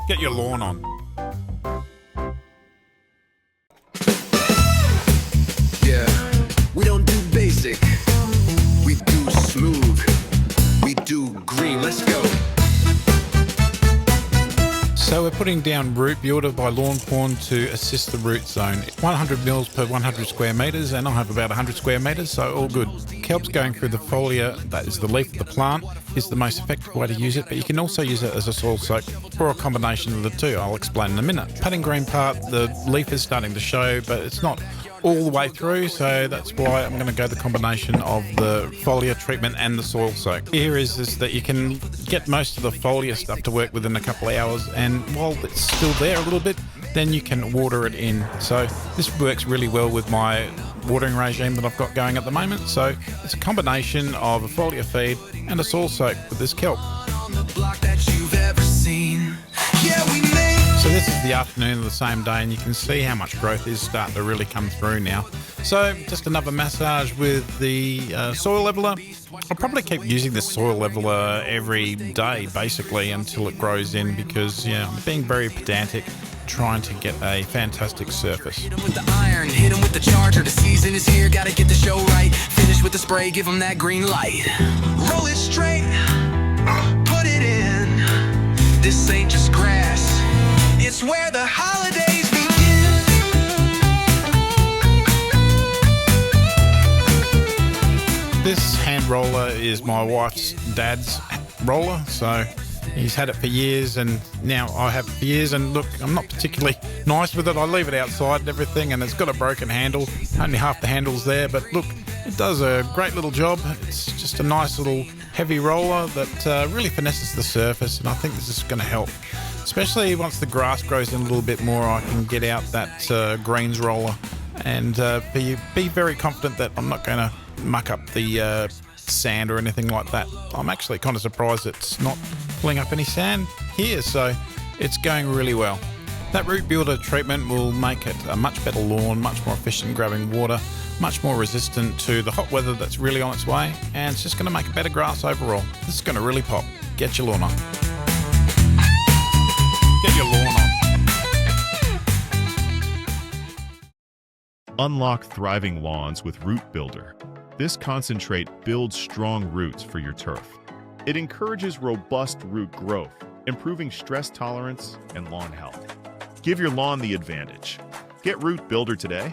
Get your lawn on. Yeah, we don't do basic, we do smooth, we do green. Let's go. So we're putting down Root Builder by Lawnporn to assist the root zone. 100 mils per 100 square metres, and I have about 100 square metres, so all good. Kelp's going through the folia, that is the leaf of the plant, is the most effective way to use it, but you can also use it as a soil soak or a combination of the two. I'll explain in a minute. Putting green part, the leaf is starting to show, but it's not all the way through, so that's why I'm going to go the combination of the foliar treatment and the soil soak. Here is that you can get most of the foliar stuff to work within a couple of hours, and while it's still there a little bit, then you can water it in. So this works really well with my watering regime that I've got going at the moment. So it's a combination of a foliar feed and a soil soak with this kelp. So this is the afternoon of the same day, and you can see how much growth is starting to really come through now. So just another massage with the soil leveler. I'll probably keep using this soil leveler every day basically until it grows in, because I'm being very pedantic, trying to get a fantastic surface. Hit 'em with the iron, hit 'em with the charger. The season is here, gotta get the show right. Finish with the spray, give 'em that green light. Roll it straight, put it in. This ain't just grass, it's where the holidays begin. This hand roller is my wife's dad's roller, so he's had it for years, and now I have it for years. And look, I'm not particularly nice with it. I leave it outside and everything, and it's got a broken handle. Only half the handle's there, but look, it does a great little job. It's just a nice little heavy roller that really finesses the surface, and I think this is going to help. Especially once the grass grows in a little bit more, I can get out that greens roller and be very confident that I'm not going to muck up the sand or anything like that. I'm actually kind of surprised it's not pulling up any sand here, so it's going really well. That Root Builder treatment will make it a much better lawn, much more efficient grabbing water, much more resistant to the hot weather that's really on its way, and it's just going to make a better grass overall. This is going to really pop. Get your lawn on. Get your lawn on. Unlock thriving lawns with Root Builder. This concentrate builds strong roots for your turf. It encourages robust root growth, improving stress tolerance and lawn health. Give your lawn the advantage. Get Root Builder today